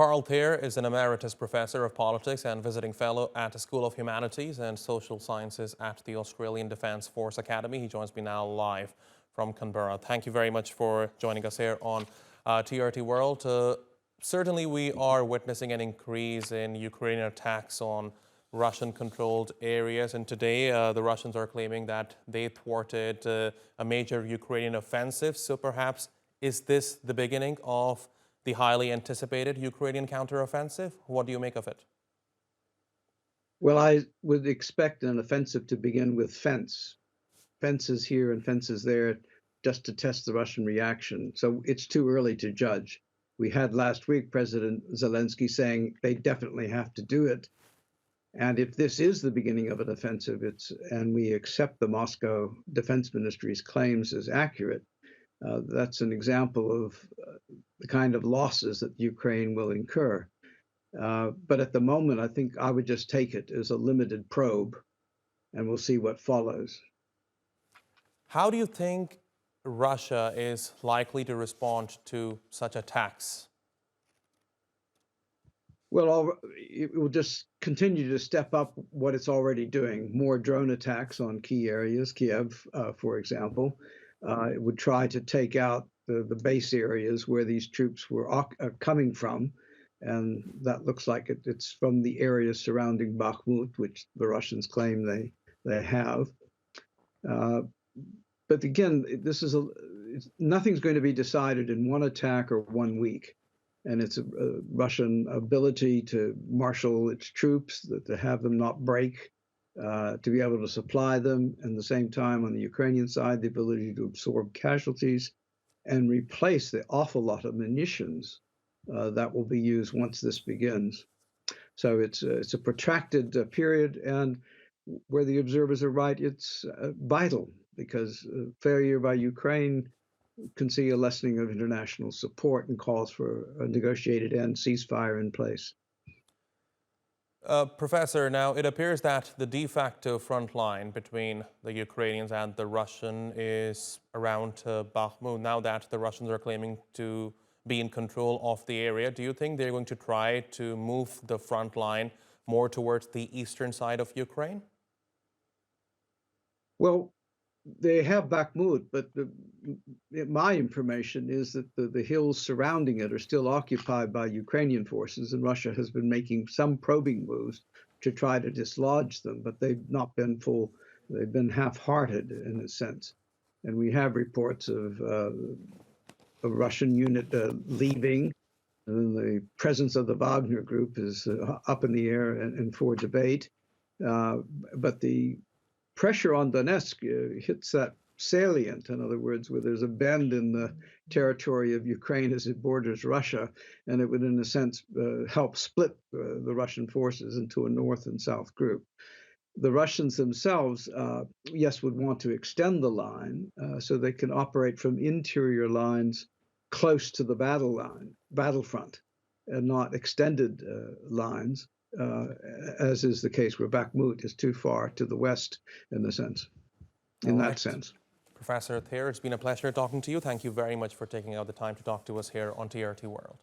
Carlyle A Thayer is an emeritus professor of politics and visiting fellow at the School of Humanities and Social Sciences at the Australian Defence Force Academy. He joins me now live from Canberra. Thank you very much for joining us here on TRT World. Certainly we are witnessing an increase in Ukrainian attacks on Russian-controlled areas, and today the Russians are claiming that they thwarted a major Ukrainian offensive. So perhaps is this the beginning of the highly anticipated Ukrainian counteroffensive? What do you make of it? Well, I would expect an offensive to begin with fences here and fences there, just to test the Russian reaction. So it's too early to judge. We had last week President Zelensky saying they definitely have to do it. And if this is the beginning of an offensive, and we accept the Moscow Defense Ministry's claims as accurate, that's an example of the kind of losses that Ukraine will incur. But at the moment, I think I would just take it as a limited probe, and we'll see what follows. How do you think Russia is likely to respond to such attacks? Well, it will just continue to step up what it's already doing. More drone attacks on key areas, Kiev, for example. It would try to take out the base areas where these troops were coming from. And that looks like it's from the areas surrounding Bakhmut, which the Russians claim they have. But again, nothing's going to be decided in one attack or 1 week. And it's a Russian ability to marshal its troops, to have them not break, to be able to supply them, and at the same time, on the Ukrainian side, the ability to absorb casualties and replace the awful lot of munitions that will be used once this begins. So it's a protracted period, and where the observers are right, it's vital, because failure by Ukraine can see a lessening of international support and calls for a negotiated end, ceasefire in place. Professor, now it appears that the de facto front line between the Ukrainians and the Russian is around Bakhmut. Now that the Russians are claiming to be in control of the area, do you think they're going to try to move the front line more towards the eastern side of Ukraine? Well, they have Bakhmut, but my information is that the hills surrounding it are still occupied by Ukrainian forces, and Russia has been making some probing moves to try to dislodge them, but they've not been full. They've been half-hearted in a sense. And we have reports of a Russian unit leaving, and then the presence of the Wagner group is up in the air and for debate. But the pressure on Donetsk hits that salient, in other words, where there's a bend in the territory of Ukraine as it borders Russia, and it would, in a sense, help split the Russian forces into a north and south group. The Russians themselves, yes, would want to extend the line so they can operate from interior lines close to the battlefront, and not extended lines. As is the case where Bakhmut is too far to the west in that sense. Professor Thayer, it's been a pleasure talking to you. Thank you very much for taking out the time to talk to us here on TRT World.